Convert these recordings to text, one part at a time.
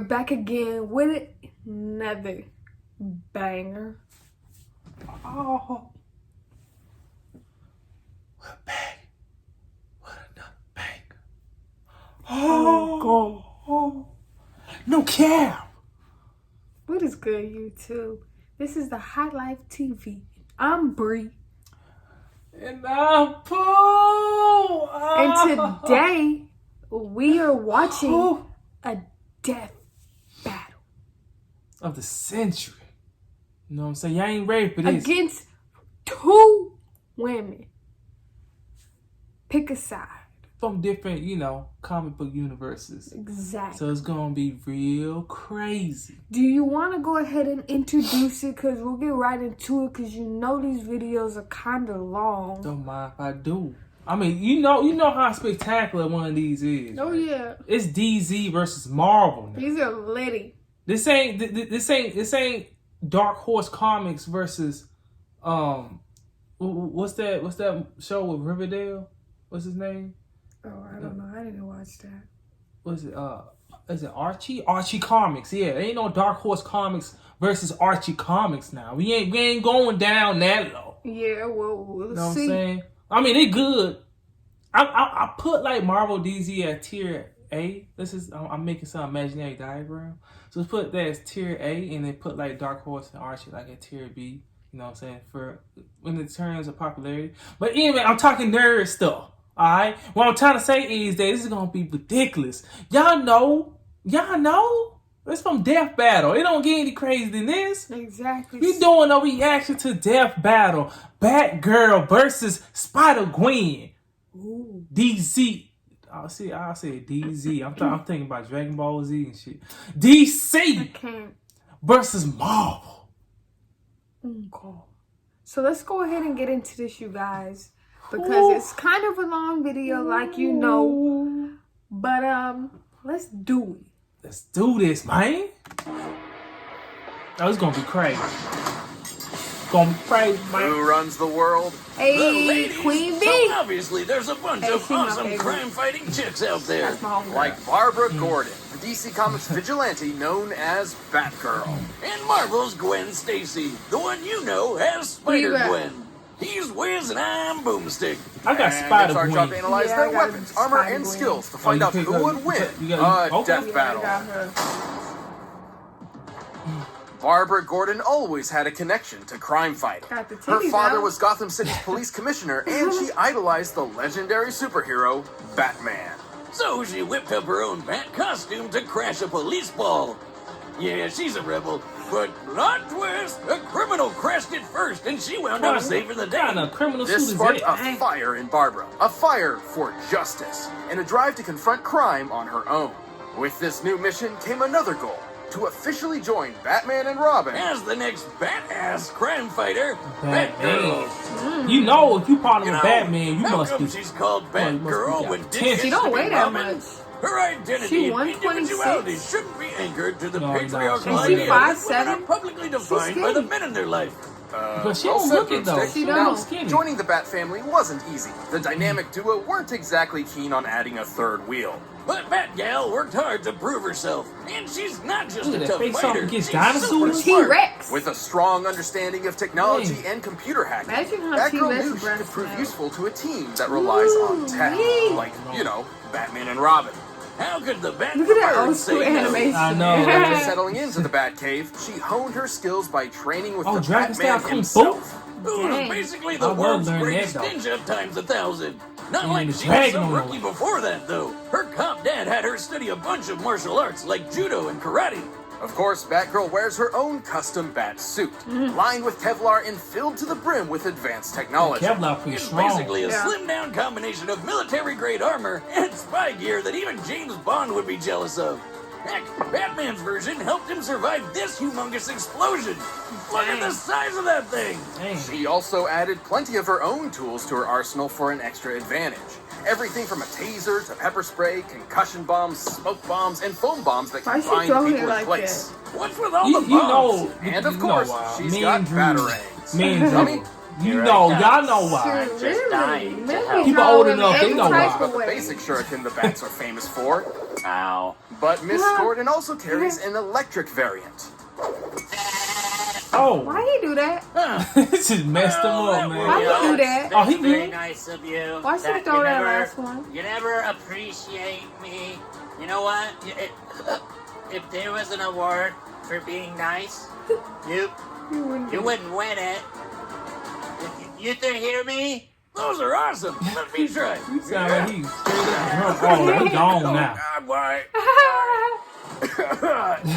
back again with another banger. Oh, we're back with another banger. Oh, no cap. What is good, YouTube? This is the High Life TV. I'm Bree. And I'm Pooh. And today, we are watching a death battle. Of the century. You know what I'm saying? Y'all ain't ready for this. Against two women. Pick a side. From different, comic book universes. Exactly. So it's going to be real crazy. Do you want to go ahead and introduce it? Because we'll get right into it. Because these videos are kind of long. Don't mind if I do. I mean, you know how spectacular one of these is. Oh, right? yeah. It's DZ versus Marvel now. These are litty. This ain't Dark Horse Comics versus what's that show with Riverdale? What's his name? Oh, I don't know. I didn't watch that. Is it Archie? Archie Comics, yeah. There ain't no Dark Horse Comics versus Archie Comics now. We ain't going down that low. Yeah, well, we'll you know see. What I'm saying? I mean, they good. I put like Marvel DZ at tier A. I'm making some imaginary diagram. So let's put that as tier A, and then put like Dark Horse and Archie like at tier B. You know what I'm saying? For in the terms of popularity. But anyway, I'm talking nerd stuff. Alright? What I'm trying to say is that this is gonna be ridiculous. Y'all know. It's from Death Battle. It don't get any crazier than this. Exactly. We doing a reaction to Death Battle. Batgirl versus Spider-Gwen. Ooh. DC. I'll say DZ. I'm thinking about Dragon Ball Z and shit. DC versus Marvel. Okay. So let's go ahead and get into this, you guys. Because it's kind of a long video, like you know. But let's do it. Let's do this, man. Oh, it's gonna be crazy. Man. Who runs the world? Hey, Queen Bee. So obviously, there's a bunch of awesome crime-fighting chicks out there. That's my homegirl. Like Barbara Gordon, the DC Comics vigilante known as Batgirl. And Marvel's Gwen Stacy, the one you know as Spider-Gwen. He's Wiz and I'm Boomstick. I got It's Spider-Gwen. our job to analyze their weapons, armor, and skills to find out who would win a death battle. Barbara Gordon always had a connection to crime fighting. Her father was Gotham City's police commissioner, and she idolized the legendary superhero, Batman. So she whipped up her own bat costume to crash a police ball. Yeah, she's a rebel, but not twist. A criminal crashed it first, and she wound up saving the day. This sparked a fire in Barbara, a fire for justice, and a drive to confront crime on her own. With this new mission came another goal: to officially join Batman and Robin as the next badass crime fighter, Batgirl. You know, if you partner with Batman, you must be. She's called Batgirl when she don't weigh that much. Her identity and individuality shouldn't be anchored to the patriarchal idea that women are publicly defined by the men in their life. But she don't look it though. She don't. Skinny. Joining the Bat family wasn't easy. The dynamic duo weren't exactly keen on adding a third wheel. But Batgal worked hard to prove herself, and she's not just a tough fighter. She's super smart. T-Rex. With a strong understanding of technology and computer hacking, Batgirl knew she could prove useful to a team that relies on tech, like Batman and Robin. How could the Batgirl say no? I know. After settling into the Batcave, she honed her skills by training with the Dragon Batman Style himself. Who was basically the world's greatest ninja times 1,000. Not like she was some rookie before that, though. Her cop dad had her study a bunch of martial arts like judo and karate. Of course, Batgirl wears her own custom bat suit, lined with Kevlar and filled to the brim with advanced technology. It's basically a slimmed-down combination of military-grade armor and spy gear that even James Bond would be jealous of. Heck, Batman's version helped him survive this humongous explosion. Look at the size of that thing! She also added plenty of her own tools to her arsenal for an extra advantage. Everything from a taser to pepper spray, concussion bombs, smoke bombs, and foam bombs that can bind people in place. What's with all the bombs? And of course, she's got batarangs. You know, y'all know why. Shoot, Just dying to Maybe help. People how old in enough, they every know type why. of But the way. basic shuriken the bats are famous for. Ow. But Miss Yeah. Gordon also carries an electric variant. Oh, Why he do that? this just messed him up, Why man. you do that? Oh, he very good? nice of you. Why should we that throw you that never- last one? You never appreciate me. You know what? If there was an award for being nice, you wouldn't win it. You three hear me? Those are awesome. Let me try. You sound like he straight up drunk. Oh, he gone now. God, why?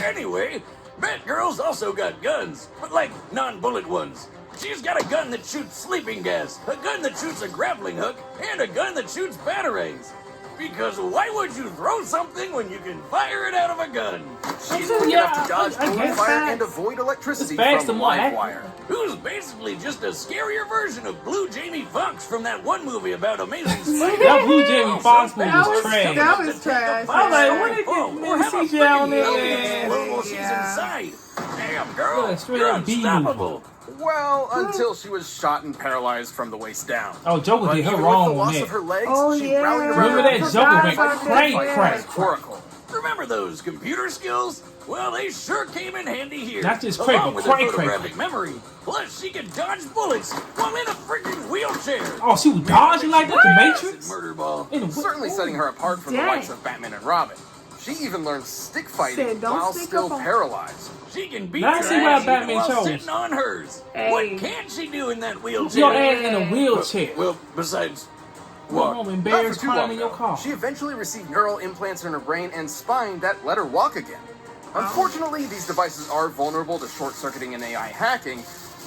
Anyway, Batgirl's also got guns, but like non-bullet ones. She's got a gun that shoots sleeping gas, a gun that shoots a grappling hook, and a gun that shoots batarangs. Because why would you throw something when you can fire it out of a gun? She's quick enough to dodge I bullet guess fire that's- and avoid electricity it's fast from and more live accurate. wire. Who's basically just a scarier version of Blue Jamie Foxx from that one movie about Amazing Spider. That Blue Jamie Foxx movie That was was- trash. that was trash. I was like, what did Oh, this or have a CGI on freaking building there? explode while she's Yeah. inside. Damn, girl, Yeah, straight you're up B movie. unstoppable. Well, until she was shot and paralyzed from the waist down. Oh, Joker But did her even wrong with the on loss that. of her legs, Oh, she yeah. rallied around Remember her that purpose Joker to went fight crank, like crank. Oracle. Remember those computer skills? Well, they sure came in handy here. Not just along crank, but with crank, her crank. photographic memory. Plus, she could dodge bullets while in a freaking wheelchair. Oh, she was dodging like that, the Acid Matrix? Murder ball. In the Certainly setting her apart from the Dang. likes of Batman and Robin. She even learned stick fighting Said, "Don't while stick still up on-" paralyzed. She can beat Now I your see why ass Batman even while chose. sitting on hers. Hey. What can she do in that wheelchair? Your ass in a wheelchair. Well, besides Go what? home, Not embarrassed, for too crying long, in your though. car. She eventually received neural implants in her brain and spine that let her walk again. Unfortunately, these devices are vulnerable to short-circuiting and AI hacking,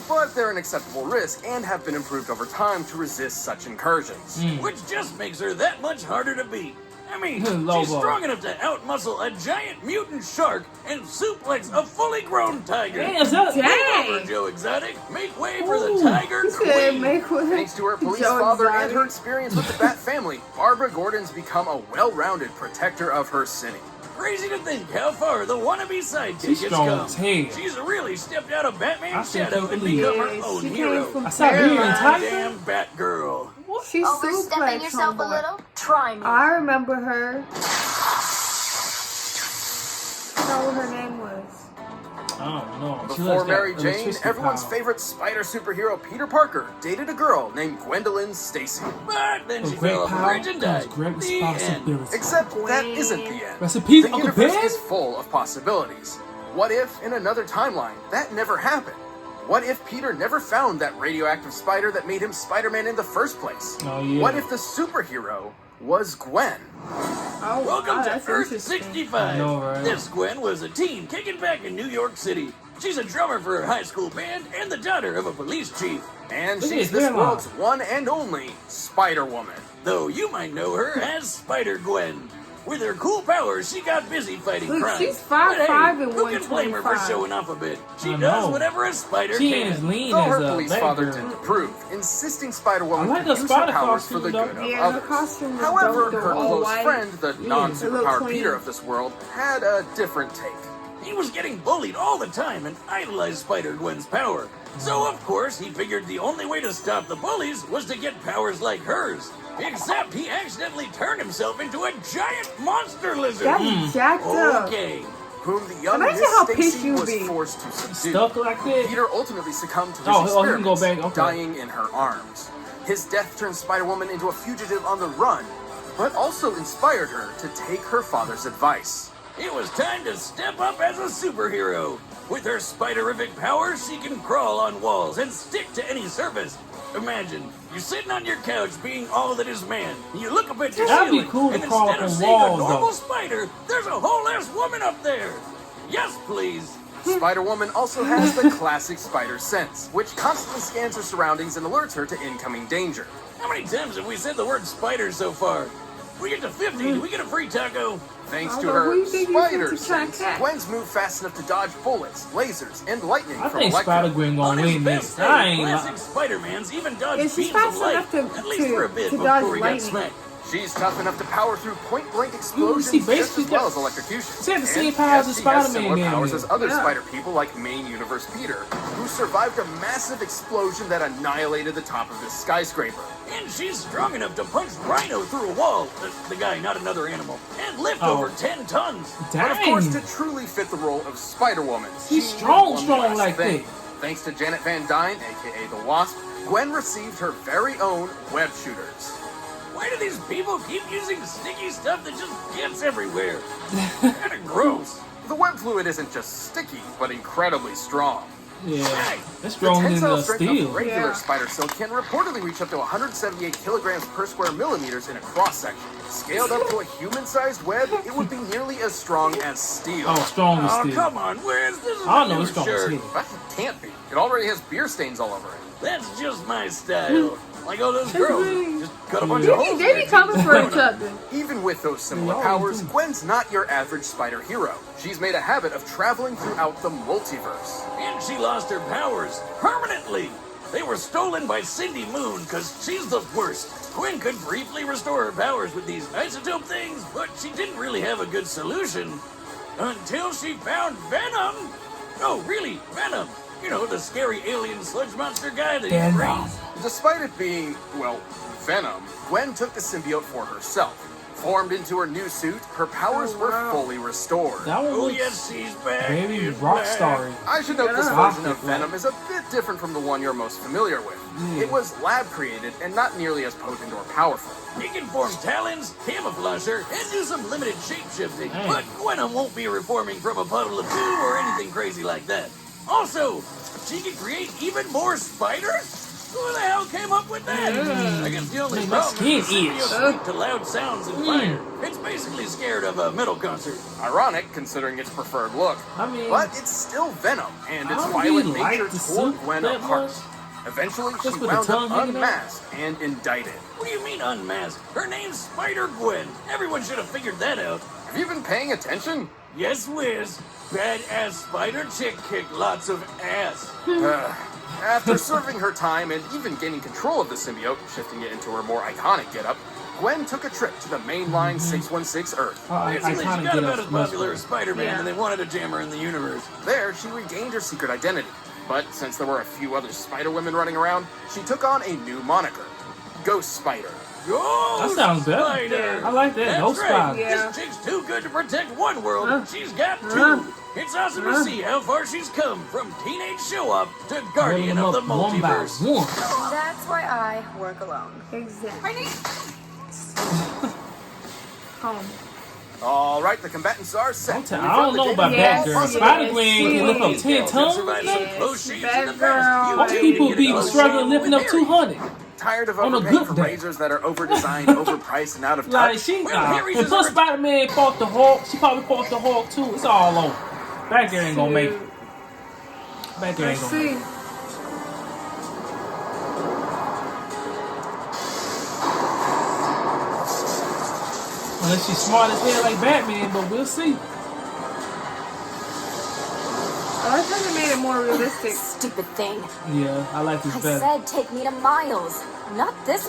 but they're an acceptable risk and have been improved over time to resist such incursions. Which just makes her that much harder to beat. I mean, Lobo. she's strong enough to outmuscle a giant mutant shark and suplex a fully grown tiger. Damn, is that- Move over, Dang. Joe Exotic. Make way for the Ooh. Tiger He said, Queen. make way. Thanks to her police Joe father and Exotic. her experience with the Bat family, Barbara Gordon's become a well-rounded protector of her city. Crazy to think how far the wannabe sidekick She's has strong come. as hell. She's really stepped out of I Batman's still shadow can't and believe become Yeah, her own she came hero. from I saw her in Paradise. Tiger. Damn Batgirl. She Overstepping suplexed yourself a homeboy. little? Try me. I remember her. I forgot what her name was. I don't know. She Before looks got Mary Jane, electricity everyone's power. favorite spider superhero Peter Parker dated a girl named Gwendolyn Stacy. But then she With great fell off a power bridge and comes died. great The end. responsibility. Except that isn't the end. Recipes, The Uncle universe Ben? is full of possibilities. What if, in another timeline, that never happened? What if Peter never found that radioactive spider that made him Spider-Man in the first place? Oh, yeah. What if the superhero was Gwen? Oh, Welcome wow, to that's Earth interesting. 65. I know, right? This Gwen was a teen kicking back in New York City. She's a drummer for her high school band and the daughter of a police chief. And Look at she's his this hairline. world's one and only Spider-Woman. Though you might know her as Spider-Gwen. With her cool powers, she got busy fighting Look, crime. she's 5'5" But hey, and who can blame her for 125. showing off a bit? She I does know. whatever a spider She can. ain't as lean Though as her a police father Batgirl. didn't approve, insisting I Spider-Woman like could the use her spider powers for the costume, good though. of Yeah, her others. costume was However, dope, though, her all close white. friend, the It looked non-superpowered clean. Peter of this world, had a different take. He was getting bullied all the time and idolized Spider-Gwen's power. So, of course, he figured the only way to stop the bullies was to get powers like hers. Except he accidentally turned himself into a giant monster lizard. That's jacked up. Okay. Whom the young Imagine Miss how pissed Stacy you was be. forced to subdue. Stuck like that? Peter ultimately succumbed to his Oh, he can go experiments, back, okay. dying in her arms. His death turned Spider-Woman into a fugitive on the run, but also inspired her to take her father's advice. It was time to step up as a superhero. With her spiderific powers, she can crawl on walls and stick to any surface. Imagine, you're sitting on your couch being all that is man. You look up at your That'd be ceiling, cool to and crawl instead up of on seeing walls, a normal though. spider, there's a whole ass woman up there. Yes, please. Spider-Woman also has the classic spider sense, which constantly scans her surroundings and alerts her to incoming danger. How many times have we said the word spider so far? We get to 50, do we get a free taco? Thanks I to don't know who her you think you spider think you trying to sense, catch. Gwen's move fast enough to dodge bullets, lasers, and lightning I from think Electro. Spider-Gwen On gonna his win best this. day, I ain't classic lying. Spider-Man's even dodged Yeah, she's beams fast of light, enough to- at least for a bit to before dodge he got lightning. smacked. She's tough enough to power through point-blank explosions just basically as well as electrocution. She had the same And powers as she has Spider-Man similar man powers did. as other Spider people like main universe Peter, who survived a massive explosion that annihilated the top of this skyscraper. And she's strong enough to punch Rhino through a wall. The guy, not another animal. And lift over 10 tons. Dang. But of course, to truly fit the role of Spider-Woman, She's she strong needed one last like thing. that. Thanks to Janet Van Dyne, aka the Wasp, Gwen received her very own web shooters. Why do these people keep using sticky stuff that just gets everywhere? Kinda gross. The web fluid isn't just sticky, but incredibly strong. Yeah, Hey, that's The stronger than tensile the strength steel. of regular Yeah. spider silk can reportedly reach up to 178 kilograms per square millimeters in a cross-section. Scaled up to a human-sized web, it would be nearly as strong as steel. Oh, strong as Oh, steel. come on, where's this? Is I don't a know, new it's strong as shirt. steel. That can't be. It already has beer stains all over it. That's just my style. Like all those girls. me. Just cut a bunch Yeah. of holes. They be coming for each other. Even with those similar Yeah, powers, dude. Gwen's not your average spider hero. She's made a habit of traveling throughout the multiverse. And she lost her powers permanently. They were stolen by Cindy Moon because she's the worst. Gwen could briefly restore her powers with these isotope things, but she didn't really have a good solution until she found Venom. No, really, Venom. You know, the scary alien sludge monster guy that Venom. brings. Despite it being, well, Venom, Gwen took the symbiote for herself. Formed into her new suit, her powers were fully restored. That one Oh, looks yes, she's back. very in rock black. starry. I should note this Yeah. version of Venom is a bit different from the one you're most familiar with. Yeah. It was lab created and not nearly as potent or powerful. He can form talons, camouflage her, and do some limited shape-shifting. Dang. But Gwen won't be reforming from a puddle of goo or anything crazy like that. Also, she can create even more spiders? Who the hell came up with that? I guess the only Man, my problem is the skin itch. symbiote's weak to loud sounds and fire. It's basically scared of a metal concert. Ironic, considering its preferred look. I mean, But it's still Venom, and its I don't violent really like nature the tore suit Gwen that apart. much. Eventually, she Just with the wound tongue up hanging out. unmasked and indicted. What do you mean unmasked? Her name's Spider-Gwen. Everyone should have figured that out. Have you been paying attention? Yes, whiz. Badass spider chick kicked lots of ass. After serving her time and even gaining control of the symbiote, shifting it into her more iconic getup, Gwen took a trip to the mainline 616 Earth. Basically, she iconic got get about up, as much popular as Spider-Man, Yeah. and they wanted to jam her in the universe. There, she regained her secret identity. But since there were a few other Spider-Women running around, she took on a new moniker, Ghost Spider. Ghost That sounds better. Spider. I like that. That's Ghost right. Spider. Yeah. This chick's too good to protect one world. She's got two. It's awesome to see how far she's come from teenage show-off to guardian Rolling of the up one by multiverse. one. That's why I work alone. Exactly. Home. All right, the combatants are set. I don't know about Yes, Batgirl. yes, Spider-Gwen yes. can lift up 10 Girls have tons. survived some close shaves in the Batgirl. past. Why You people get be a struggling shave lifting up with Harry. 200? Tired of On a overpaying good for day. razors that are overdesigned, overpriced, and out of Like touch? she, Well, Harry's and is plus a- Spider-Man fought the Hulk. She probably fought the Hulk too. It's all over. Batgirl ain't gonna make it. Batgirl ain't Let's gonna make see. it. Unless she's smart as hell like Batman, but we'll see. I like how they made it more realistic. Stupid thing. Yeah, I like this I better. said take me to Miles, not this.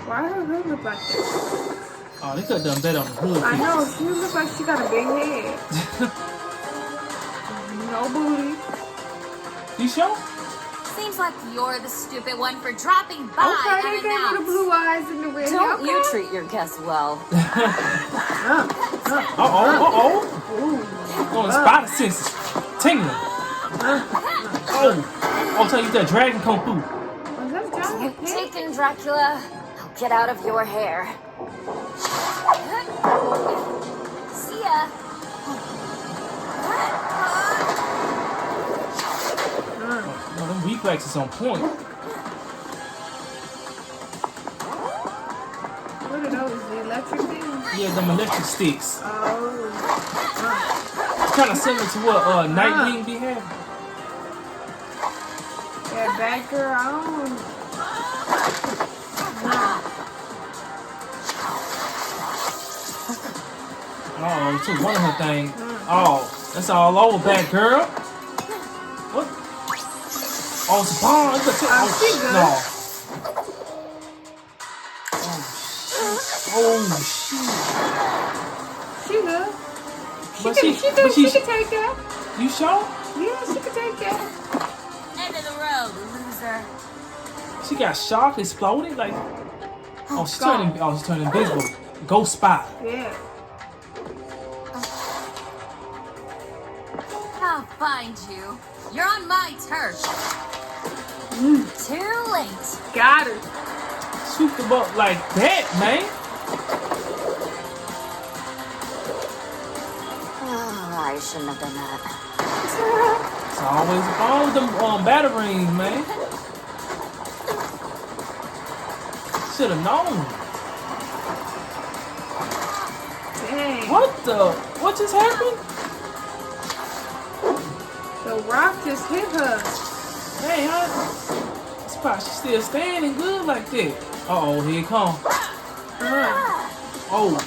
Why her hood look like that? Oh, they could have done better on the hood. I know, she looks like she got a big head. No booty. You sure? Seems like you're the stupid one for dropping by Okay, they gave her the unannounced. blue eyes and the red hair. Don't Okay. you treat your guests well. Oh, the spider senses. Tingling. Oh, tell you that dragon come through. Was that giant pig? Taken, Dracula. I'll get out of your hair. See ya. Oh, them reflexes on point. What are those? The electric things? Yeah, them electric sticks. Oh. Kind of similar to what Nightwing be having. Yeah, Batgirl. I don't. Oh, took one of her things. Oh, that's all over, Batgirl. What? Oh, it's a bomb. It's a she good. no. Oh, Oh shit. She good. But She can take that. You sure? Yeah, she can take that. End of the road, loser. She got shocked, exploded, like. Oh, she's turning invisible. Ghost spot. Yeah. I'll find you. You're on my turf. Too late. Got her. Shoot the ball like that, man. Oh, I shouldn't have done that. It's always the problem with them batarangs, man. Should have known. Dang. What just happened? The rock just hit her. Hey, huh? She's still standing good like that. Uh-oh, here it come. Oh.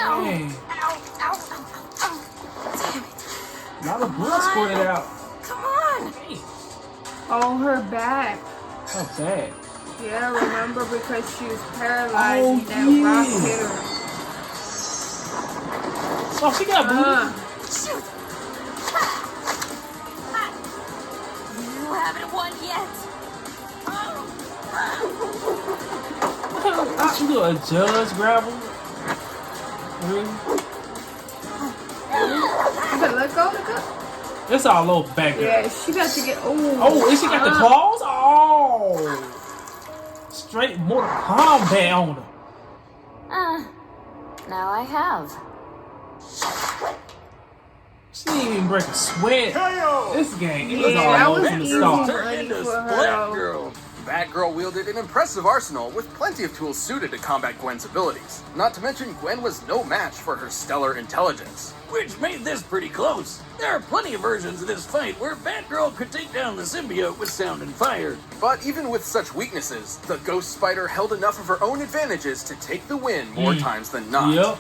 Dang. A lot of blood squirted out. Come on. Hey, On her back. how bad. Yeah, remember because she was paralyzed Oh, and that rock yeah. hit her. Oh, she got bleeding. Shoot. You haven't won yet. What you do, a judge gravel? Really? You better let go, let go. It's all over back there. Yeah, she got to get. Oh, and she got the claws? Oh. Straight Mortal Kombat on her. Now I have. She didn't even break a sweat. This game, it was Yeah, all that over was from the easy. start. Turned Money into for her, Batgirl. Batgirl wielded an impressive arsenal with plenty of tools suited to combat Gwen's abilities. Not to mention, Gwen was no match for her stellar intelligence. Which made this pretty close. There are plenty of versions of this fight where Batgirl could take down the symbiote with sound and fire. But even with such weaknesses, the Ghost Spider held enough of her own advantages to take the win more times than not. Yep.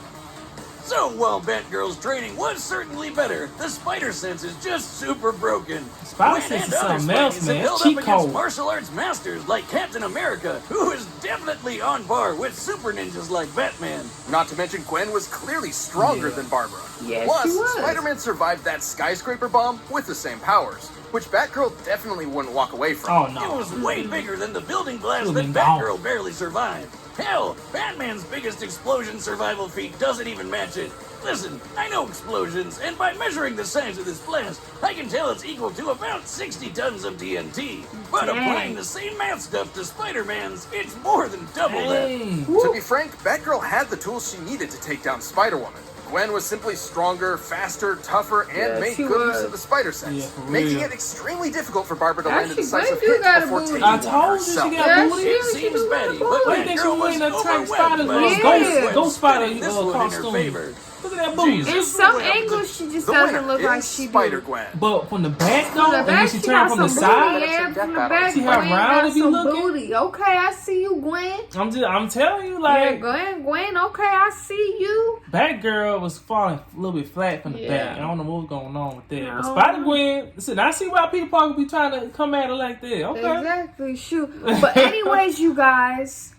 So while Batgirl's training was certainly better, the spider sense is just super broken. Spider Gwen sense and is other something else, Spideys man. have held Cheat up against code. martial arts masters like Captain America, who is definitely on par with super ninjas like Batman. Not to mention, Gwen was clearly stronger than Barbara. Yes, Plus, she was. Spider-Man survived that skyscraper bomb with the same powers, which Batgirl definitely wouldn't walk away from. Oh, It no. was way bigger than the building blast Should've that been gone. Batgirl barely survived. Hell, Batman's biggest explosion survival feat doesn't even match it. Listen, I know explosions, and by measuring the size of this blast, I can tell it's equal to about 60 tons of TNT. But Dang. applying the same math stuff to Spider-Man's, it's more than double that. Dang. To be frank, Batgirl had the tools she needed to take down Spider-Woman. Gwen was simply stronger, faster, tougher, and Yeah, made she good use was. of the spider sense, Yeah, for making real. it extremely difficult for Barbara to land a Actually, decisive Gwen do hit got a before booty. taking I one told you she herself. got Yeah, booty. she It is. She seems do got a petty, but booty. What you think she Batgirl was wearing that tight overwhelmed spider by Yeah. ghost spider spinning this one in her costume? favor. Look at that booty. Jesus. In some angles, she just The doesn't winner look like is she do. Spider-Gwen. But from the back though, From the and when back, she she turned got from the some side, booty. Yeah, from the back, See how Gwen round got it be some looking? booty. Okay, I see you, Gwen. I'm telling you, Yeah, like Gwen. Okay, I see you. Batgirl was falling a little bit flat from the Yeah. back. I don't know what was going on with that. But No. Spider-Gwen, listen, I see why people probably be trying to come at her like that. Okay. Exactly. Shoot. But anyways, you guys,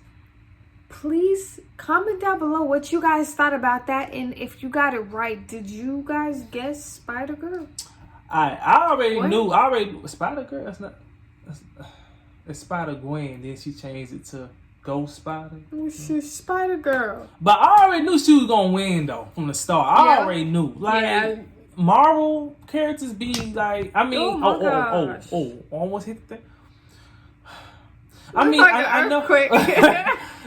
please comment down below what you guys thought about that, and if you got it right, did you guys guess Spider-Girl? I already What? knew. I already Spider-Girl. It's Spider-Gwen. Then she changed it to Ghost Spider. This is Spider-Girl. But I already knew she was gonna win though from the start. I Yeah. already knew. Like Yeah. Marvel characters be like. I mean, Oh my gosh. almost hit that. I Looks mean, like I an know. earthquake.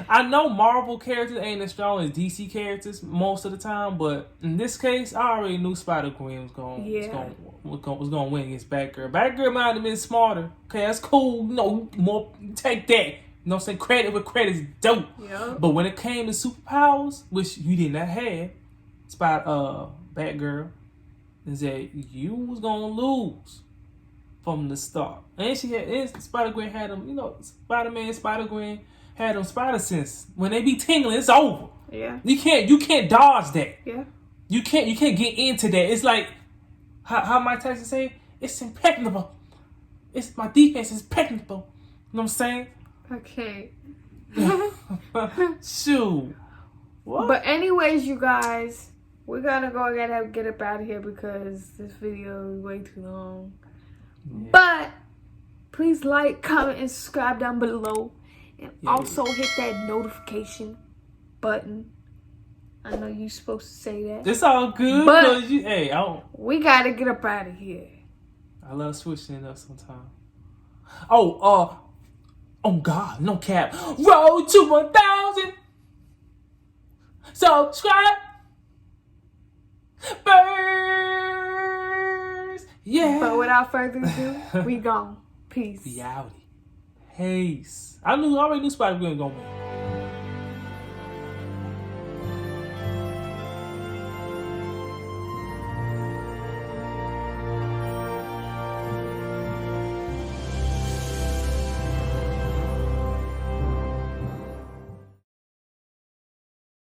I know Marvel characters ain't as strong as DC characters most of the time, but in this case, I already knew Spider-Gwen was gonna win against Batgirl. Batgirl might have been smarter. Okay, that's cool. No more. Take that. You know what I'm saying? Credit where credit's due. Yep. But when it came to superpowers, which you did not have, Batgirl, is that you was gonna lose from the start. And Spider-Gwen had them, you know, Spider-Man, Spider-Gwen had them spider sense. When they be tingling, it's over. Yeah. You can't dodge that. Yeah. You can't get into that. It's like how Mike Tyson say, it's impregnable. My defense is impregnable. what I'm saying? Okay. Shoot. What? But anyways, you guys, we gotta go ahead and get up out of here because this video is way too long. Yeah. But please like, comment, and subscribe down below. And Yeah. also hit that notification button. I know you're supposed to say that. It's all good. But Hey, we gotta get up out of here. I love switching it up sometimes. Oh God, no cap. Road to 1,000. Subscribe. Birds. Yeah. But without further ado, we gone. Peace. Reality. Peace. I already knew Spider-Gwen was gonna win.